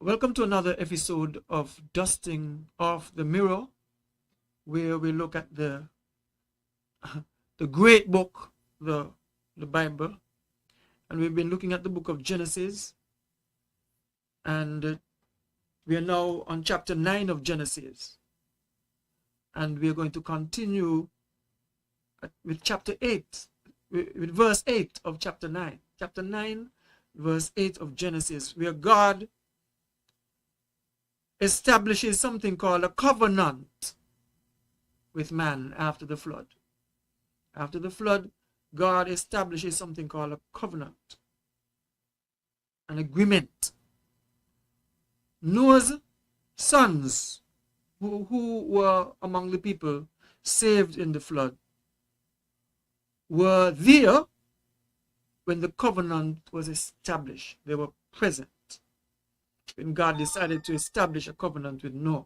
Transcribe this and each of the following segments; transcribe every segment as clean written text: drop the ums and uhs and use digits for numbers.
Welcome to another episode of Dusting Off the Mirror, where we look at the great book, the Bible, and we've been looking at the book of Genesis, and we are now on chapter 9 of Genesis, and we are going to continue with chapter 8, with verse 8 of chapter 9. Chapter 9, verse 8 of Genesis, where God establishes something called a covenant with man after the flood. After the flood, God establishes something called a covenant, an agreement. Noah's sons, who were among the people saved in the flood, were there when the covenant was established. They were present when God decided to establish a covenant with Noah.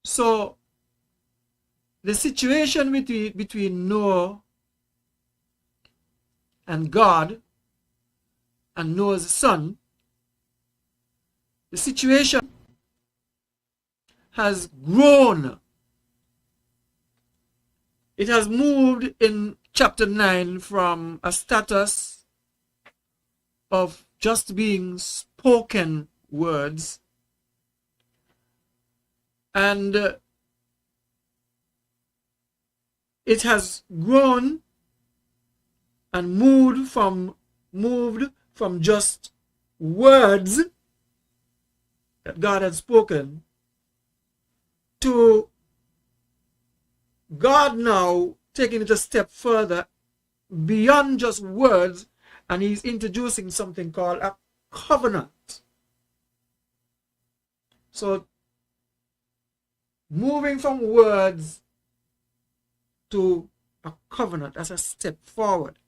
So the situation between Noah and God and Noah's son, the situation has grown. It has moved in chapter 9 from a status of just being spoken words, and it has grown and moved from just words that God had spoken to God now taking it a step further beyond just words, and he's introducing something called a covenant. So moving from words to a covenant as a step forward.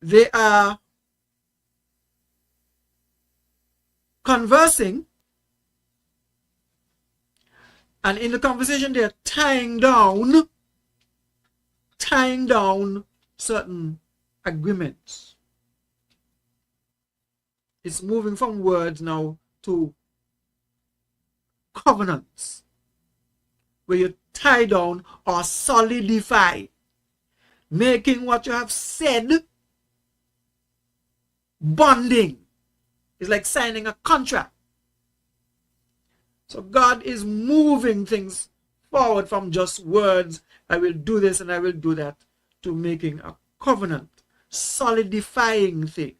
They are conversing, and in the conversation they are tying down certain agreements. It's moving from words now to covenants, where you tie down or solidify, making what you have said bonding. It's like signing a contract. So God is moving things forward from just words, I will do this and I will do that, to making a covenant, solidifying things.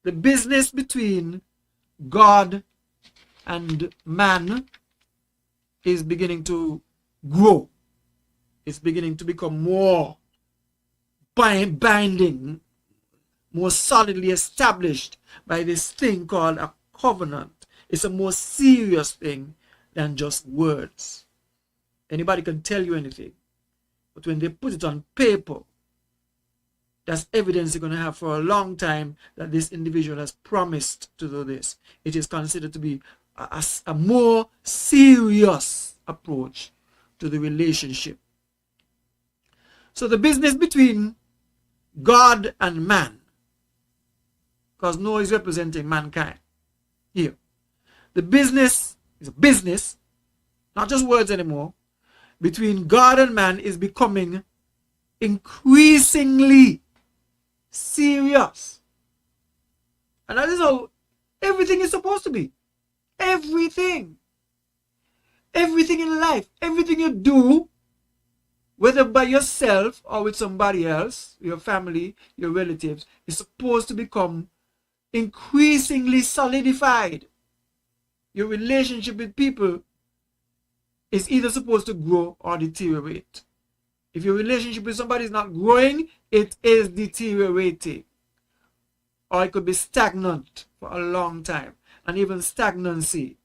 The business between God and man is beginning to grow. It's beginning to become more binding, more solidly established by this thing called a covenant. It's a more serious thing than just words. Anybody can tell you anything, but when they put it on paper, that's evidence you're going to have for a long time that this individual has promised to do this. It is considered to be a more serious approach to the relationship. So the business between God and man, because Noah is representing mankind here. The business is a business, not just words anymore, between God and man is becoming increasingly serious. And that is how everything is supposed to be. Everything in life, everything you do, whether by yourself or with somebody else, your family, your relatives, is supposed to become increasingly solidified. Your relationship with people is either supposed to grow or deteriorate. If your relationship with somebody is not growing, it is deteriorating. Or it could be stagnant for a long time. And even stagnancy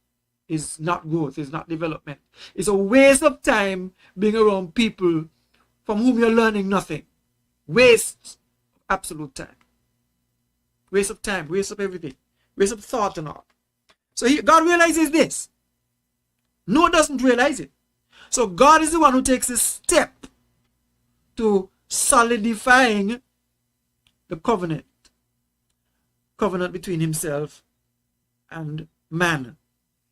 is not growth, is not development. It's a waste of time being around people from whom you're learning nothing. Waste of absolute time. Waste of time, waste of everything. Waste of thought and all. So God realizes this. Noah doesn't realize it. So God is the one who takes a step to solidifying the covenant. covenant between himself and man.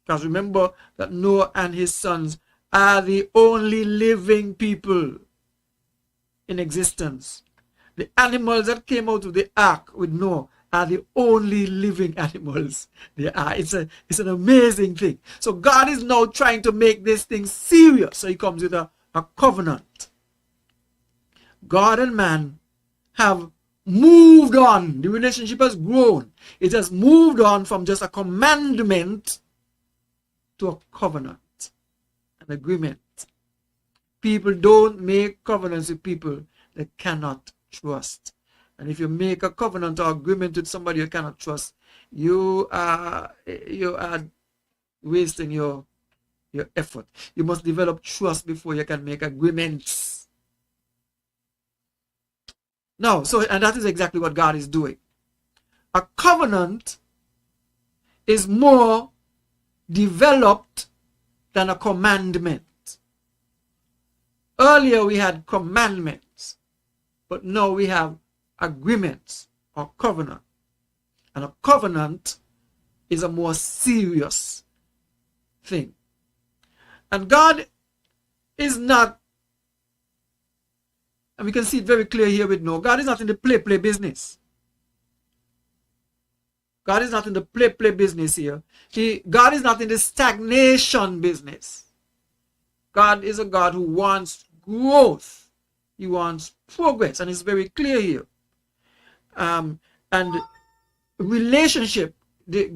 Because remember that Noah and his sons are the only living people in existence. The animals that came out of the ark with Noah are the only living animals there are. It's an amazing thing. So God is now trying to make this thing serious. So he comes with a covenant. God and man have moved on. The relationship has grown. It has moved on from just a commandment to a covenant, an agreement. People don't make covenants with people they cannot trust. And if you make a covenant or agreement with somebody you cannot trust, you are wasting your effort. You must develop trust before you can make agreements. No, and that is exactly what God is doing. A covenant is more developed than a commandment. Earlier we had commandments, but now we have agreements or covenant. And a covenant is a more serious thing. And God is not, and we can see it very clear here with Noah, God is not in the play business. God is not in the play business here. God is not in the stagnation business. God is a God who wants growth. He wants progress, and it's very clear here. And relationship,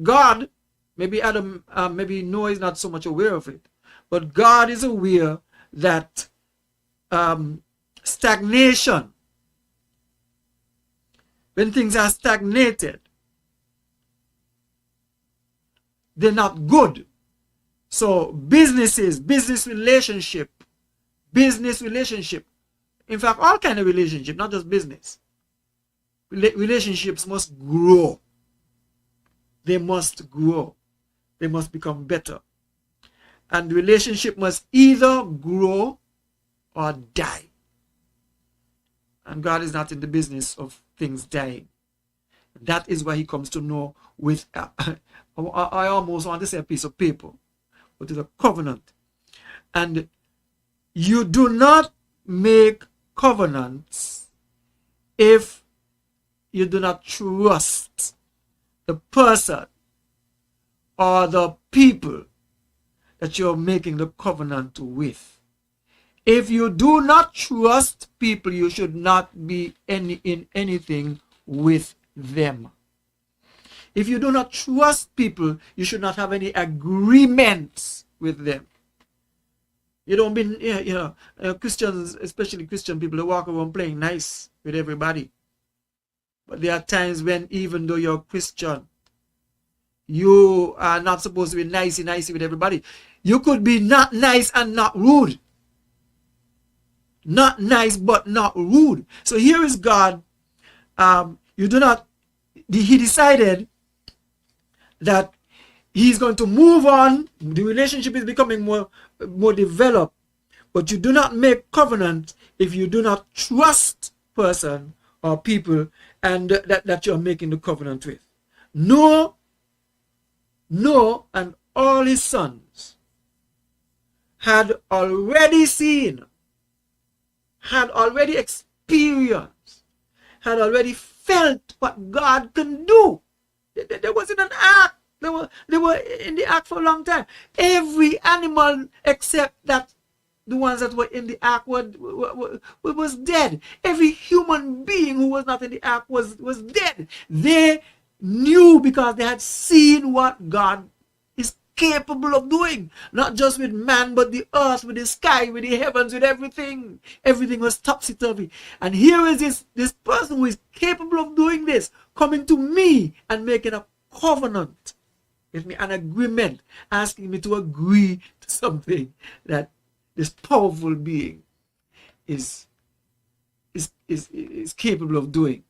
God, maybe Adam, maybe Noah is not so much aware of it, but God is aware that stagnation, when things are stagnated, they're not good. So business relationship, in fact, all kind of relationship, not just business. Relationships must grow. They must grow. They must become better. And the relationship must either grow or die. And God is not in the business of things dying. That is why he comes to know with, I almost want to say a piece of paper, but it's a covenant. And you do not make covenants if you do not trust the person or the people that you're making the covenant with. If you do not trust people, you should not be in anything with them. If you do not trust people, you should not have any agreements with them. You don't be, Christians, especially Christian people, they walk around playing nice with everybody. But there are times when even though you're a Christian, you are not supposed to be nicey with everybody. You could be not nice and not rude. Not nice but not rude. So here is God. He decided that he's going to move on. The relationship is becoming more developed. But you do not make covenant if you do not trust person or people and that you're making the covenant with. Noah and all his sons had already seen, had already experienced, had already felt what God can do. There wasn't an ark. They were in the ark for a long time. Every animal except that the ones that were in the ark was dead. Every human being who was not in the ark was dead. They knew because they had seen what God is capable of doing. Not just with man, but the earth, with the sky, with the heavens, with everything. Everything was topsy-turvy. And here is this person who is capable of doing this, coming to me and making a covenant with me, an agreement, asking me to agree to something that this powerful being is capable of doing.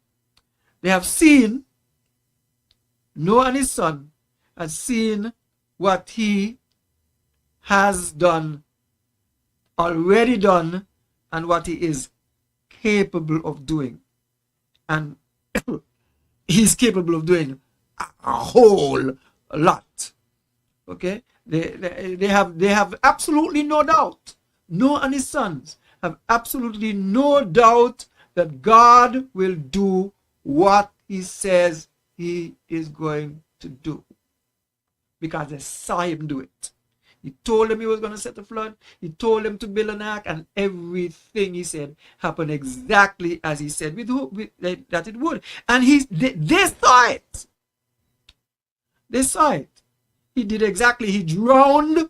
They have seen, Noah and his son had seen what he has done, already done, and what he is capable of doing. And he's capable of doing a whole lot. Okay, they have absolutely no doubt. Noah and his sons have absolutely no doubt that God will do what he says he is going to do, because they saw him do it. He told them he was going to set a flood. He told them to build an ark, and everything he said happened exactly as he said that it would. And they saw it. They saw it. He did exactly. He drowned.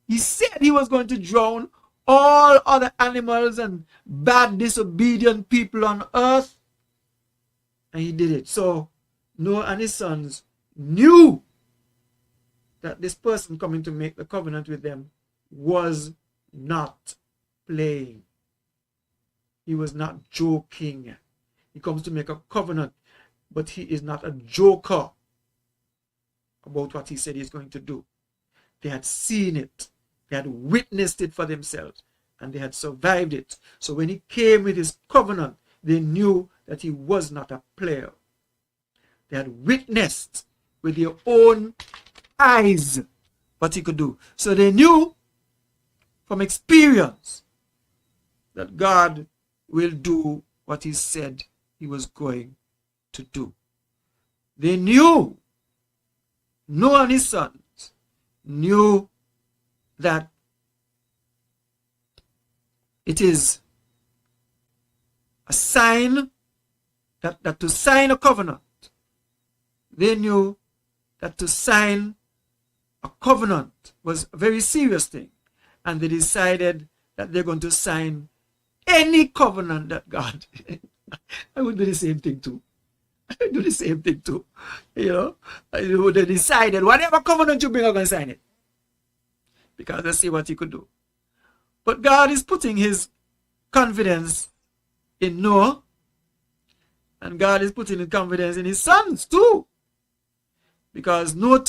He said he was going to drown all other animals and bad, disobedient people on earth. And he did it. So Noah and his sons knew that this person coming to make the covenant with them was not playing. He was not joking. He comes to make a covenant, but he is not a joker about what he said he's going to do. They had seen it. They had witnessed it for themselves, and they had survived it. So when he came with his covenant, they knew that he was not a player. They had witnessed with their own eyes what he could do. So they knew from experience that God will do what he said he was going to do. They knew, Noah and his sons knew that it is a sign that to sign a covenant, they knew that to sign a covenant was a very serious thing, and they decided that they're going to sign any covenant that God I would do the same thing too. I would do the same thing too. You know, they decided whatever covenant you bring, I'm going to sign it, because they see what he could do. But God is putting his confidence in Noah, and God is putting his confidence in his sons too, because Noah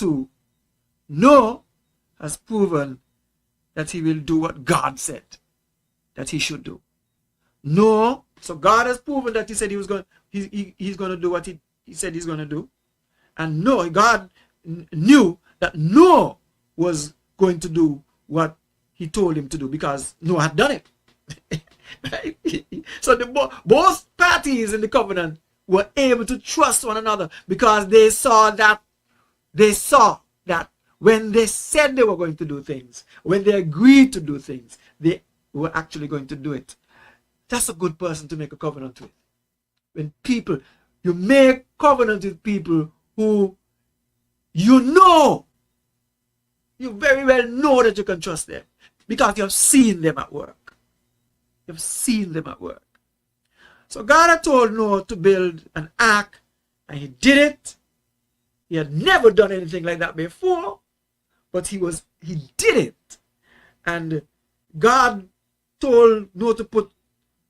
has proven that he will do what God said that he should do. Noah, so God has proven that he said he was going, he's going to do what he said he's going to do. And Noah, God knew that Noah was going to do what he told him to do, because Noah had done it. So both parties in the covenant were able to trust one another, because they saw that when they said they were going to do things, when they agreed to do things, they were actually going to do it. That's a good person to make a covenant with. When you make covenant with people who you very well know that you can trust them, because you have seen them at work. You've seen them at work. So God had told Noah to build an ark, and he did it. He had never done anything like that before, but he did it. And God told Noah to put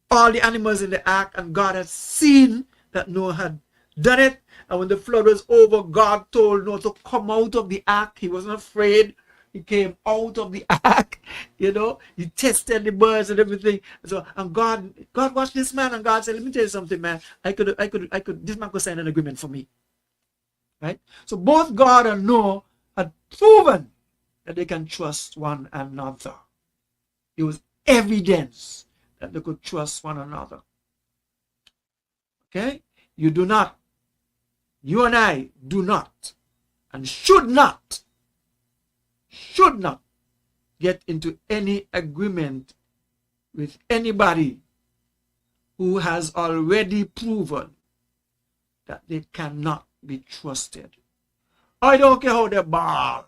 all the animals in the ark, and God had seen that Noah had done it. And when the flood was over, God told Noah to come out of the ark. He wasn't afraid. He came out of the ark, you know. He tested the birds and everything. And God watched this man, and God said, "Let me tell you something, man. This man could sign an agreement for me." Right? So both God and Noah had proven that they can trust one another. It was evidence that they could trust one another. Okay? You and I do not, and should not get into any agreement with anybody who has already proven that they cannot be trusted. I don't care how they bawl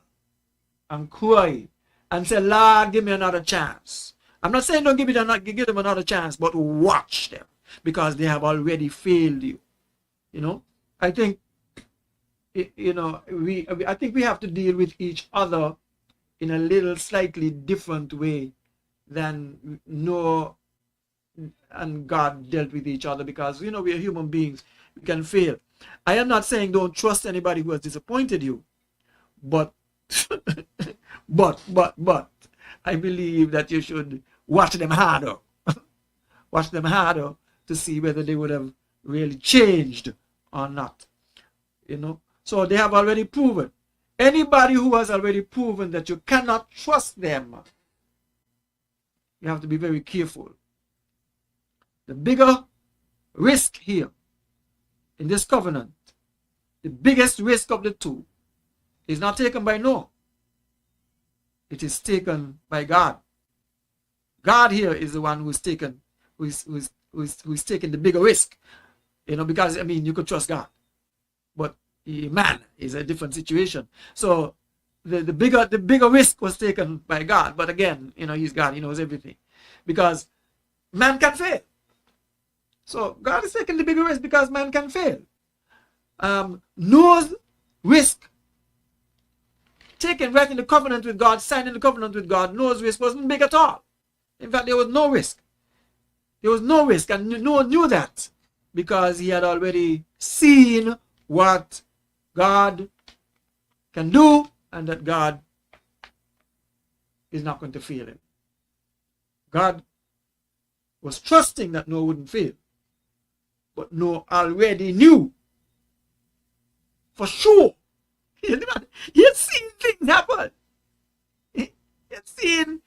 and cry and say, "Lord, give me another chance." I'm not saying don't give them another chance, but watch them, because they have already failed you. You know, I think, I think we have to deal with each other in a little slightly different way than Noah and God dealt with each other, because, we are human beings. We can fail. I am not saying don't trust anybody who has disappointed you, but I believe that you should watch them harder. Watch them harder to see whether they would have really changed or not. So they have already proven. Anybody who has already proven that you cannot trust them, you have to be very careful. The bigger risk here in this covenant, the biggest risk of the two, is not taken by Noah. It is taken by God. God here is the one who's taken the bigger risk. Because you could trust God. But man is a different situation. So the bigger risk was taken by God. But again, he's God, he knows everything. Because man can fail. So God is taking the bigger risk because man can fail. Noah's risk, taking right in the covenant with God, signing the covenant with God, Noah's risk wasn't big at all. In fact, there was no risk. There was no risk, and Noah knew that because he had already seen what God can do and that God is not going to fail him. God was trusting that Noah wouldn't fail. But Noah already knew for sure. He had seen things happen. He had seen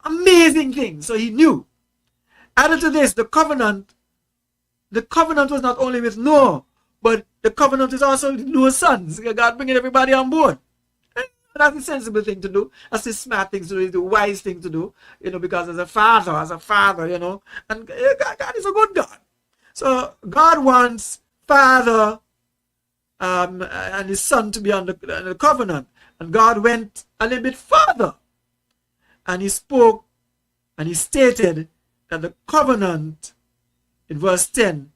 amazing things. So he knew. Added to this, the covenant was not only with Noah, but the covenant is also with Noah's sons. God bringing everybody on board. And that's the sensible thing to do. That's the smart thing to do. It's the wise thing to do. Because as a father, and God is a good God. So God wants father and his son to be on the covenant. And God went a little bit further. And he spoke and he stated that the covenant in verse 10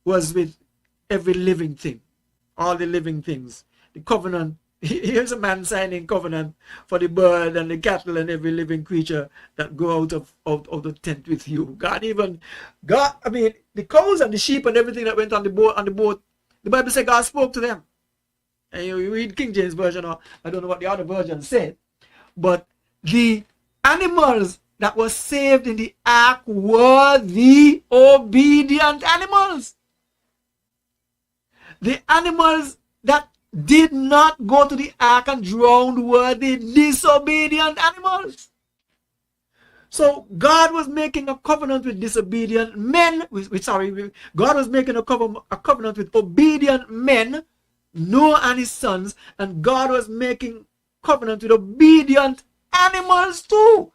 was with every living thing. All the living things. The covenant, here's a man signing covenant for the bird and the cattle and every living creature that go out of the tent with you. The cows and the sheep and everything that went on the boat, the Bible says God spoke to them. And you read King James Version, or I don't know what the other version said, but the animals that were saved in the ark were the obedient animals. The animals that did not go to the ark and drowned were the disobedient animals. So God was making a covenant with disobedient men. God was making a covenant with obedient men, Noah and his sons, and God was making covenant with obedient animals too.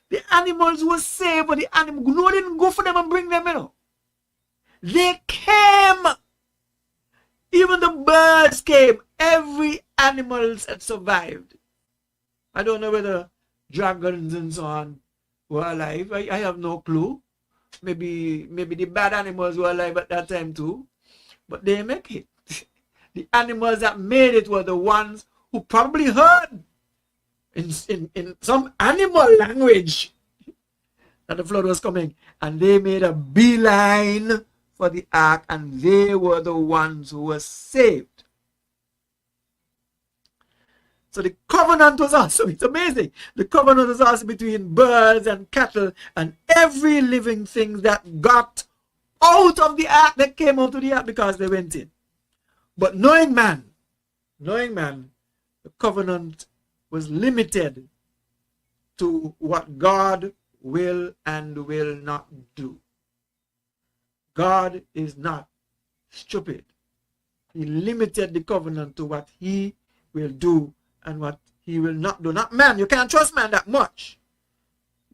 The animals were saved, but the animals, Noah didn't go for them and bring them, They came. Even the birds came. Every animal had survived. I don't know whether dragons and so on were alive. I have no clue. Maybe the bad animals were alive at that time too. But they make it. The animals that made it were the ones who probably heard in some animal language that the flood was coming. And they made a beeline for the ark, and they were the ones who were saved. So the covenant was also, it's amazing, the covenant was also between birds and cattle and every living thing that got out of the ark, that came out of the ark because they went in. But knowing man, the covenant was limited to what God will and will not do. God is not stupid. He limited the covenant to what he will do and what he will not do. Not man. You can't trust man that much.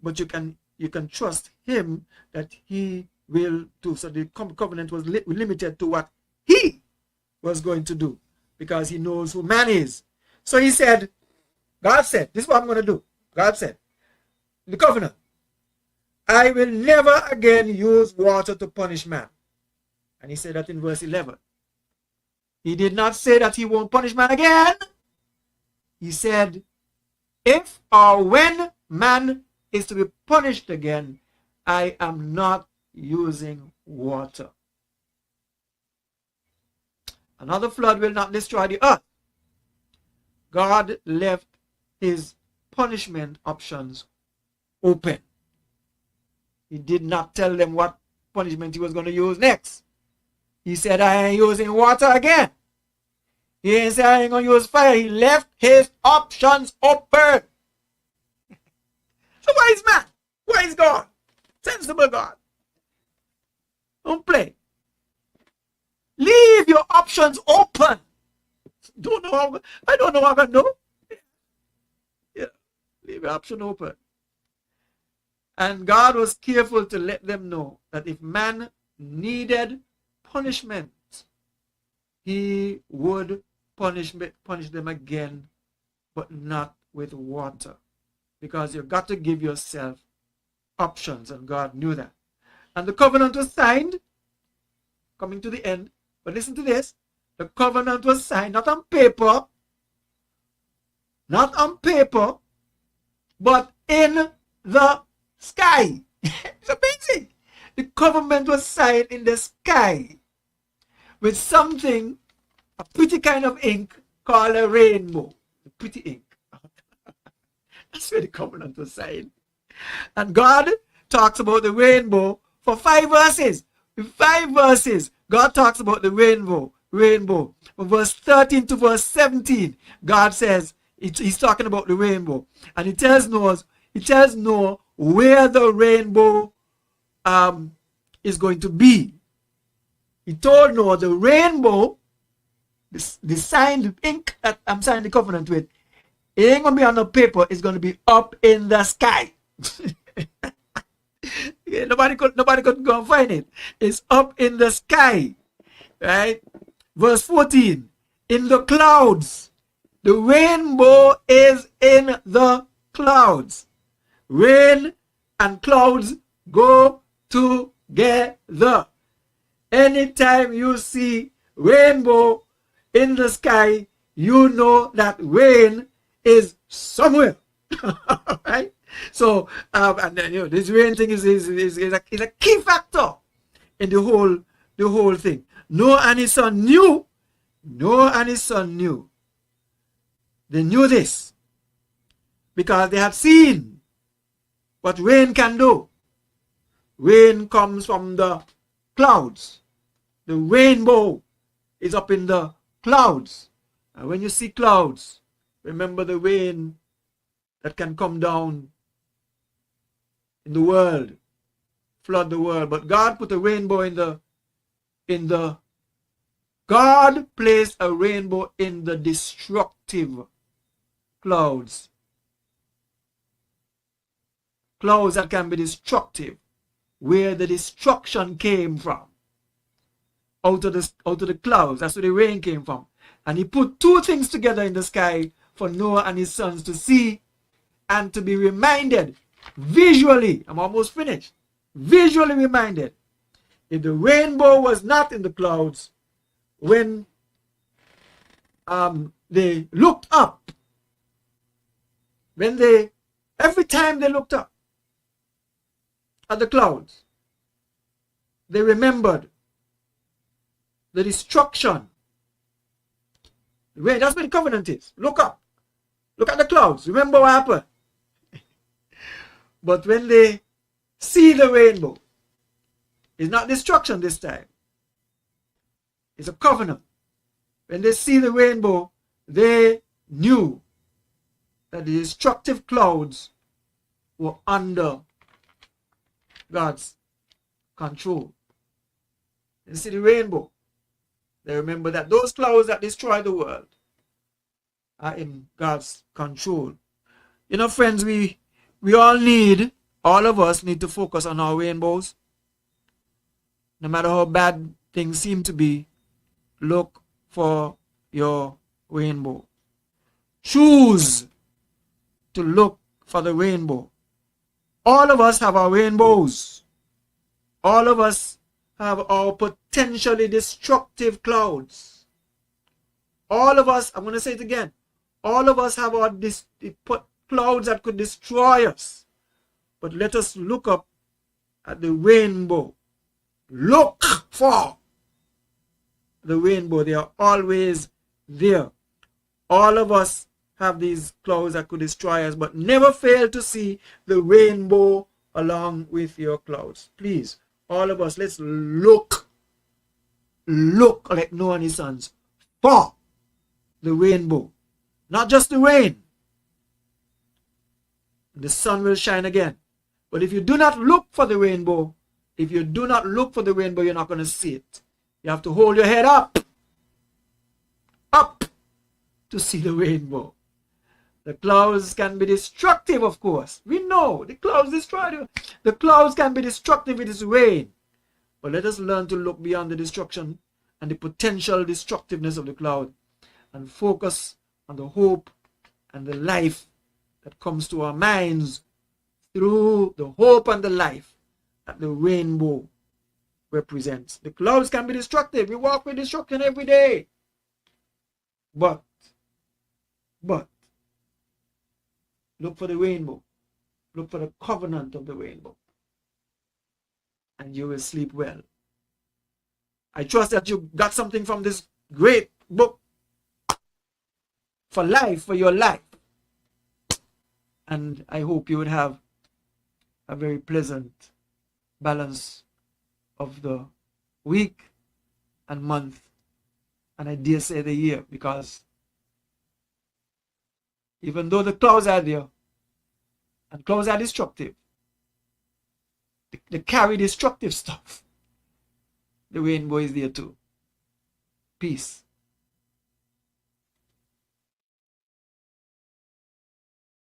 But you can trust him that he will do. So the covenant was limited to what he was going to do because he knows who man is. So he said, God said, this is what I'm going to do. God said, the covenant, I will never again use water to punish man. And he said that in verse 11. He did not say that he won't punish man again. He said, if or when man is to be punished again, I am not using water. Another flood will not destroy the earth. God left his punishment options open. He did not tell them what punishment he was going to use next. He said, I ain't using water again. He ain't said, I ain't going to use fire. He left his options open. So wise man, wise God, sensible God. Don't play. Leave your options open. I don't know how I'm going to know. Yeah, leave your option open. And God was careful to let them know that if man needed punishment, he would punish them again, but not with water. Because you've got to give yourself options, and God knew that. And the covenant was signed, coming to the end. But listen to this. The covenant was signed not on paper, but in the sky. It's amazing. The covenant was signed in the sky with something, a pretty kind of ink called a rainbow. A pretty ink. That's where the covenant was signed. And God talks about the rainbow for 5 verses. In 5 verses, God talks about the rainbow. From verse 13 to verse 17, God says, he's talking about the rainbow. And he tells Noah where the rainbow is going to be. He told Noah the rainbow, the signed ink that I'm signing the covenant with, it ain't going to be on the paper. It's going to be up in the sky. Yeah, nobody could go and find it. It's up in the sky. Right? Verse 14. In the clouds. The rainbow is in the clouds. Rain and clouds go together. Anytime you see rainbow in the sky, you know that rain is somewhere. Right? So, and then, this rain thing is a key factor in the whole thing. Noah and his son knew. They knew this because they had seen what rain can do. Rain comes from the clouds. The rainbow is up in the clouds. And when you see clouds, remember the rain that can come down in the world, flood the world. But God put a rainbow God placed a rainbow in the destructive clouds. Clouds that can be destructive, where the destruction came from. Out of the clouds, that's where the rain came from. And he put 2 things together in the sky for Noah and his sons to see and to be reminded visually. I'm almost finished. Visually reminded. If the rainbow was not in the clouds, when they looked up, every time they looked up at the clouds, they remembered the destruction. That's where the covenant is. Look up. Look at the clouds. Remember what happened. But when they see the rainbow, it's not destruction this time. It's a covenant. When they see the rainbow, they knew that the destructive clouds were under God's control. They see the rainbow. They remember that those clouds that destroy the world are in God's control. You know, friends, we all of us need to focus on our rainbows. No matter how bad things seem to be, look for your rainbow. Choose to look for the rainbow. All of us have our rainbows. All of us have our potentially destructive clouds. All of us, I'm going to say it again, all of us have our clouds that could destroy us. But let us look up at the rainbow. Look for the rainbow. They are always there. All of us have these clouds that could destroy us, but never fail to see the rainbow along with your clouds. Please, all of us, let's look look like Noah and his sons for the rainbow. Not just the rain. The sun will shine again. But if you do not look for the rainbow, you're not going to see it. You have to hold your head up to see the rainbow. The clouds can be destructive, of course. We know the clouds destroy you. The clouds can be destructive with its rain. But let us learn to look beyond the destruction and the potential destructiveness of the cloud and focus on the hope and the life that comes to our minds through the hope and the life that the rainbow represents. The clouds can be destructive. We walk with destruction every day. But look for the rainbow. Look for the covenant of the rainbow. And you will sleep well. I trust that you got something from this great book for life, for your life. And I hope you would have a very pleasant balance of the week and month, and I dare say the year, because even though the clouds are there, and clouds are destructive, they carry destructive stuff, the rainbow is there too. Peace.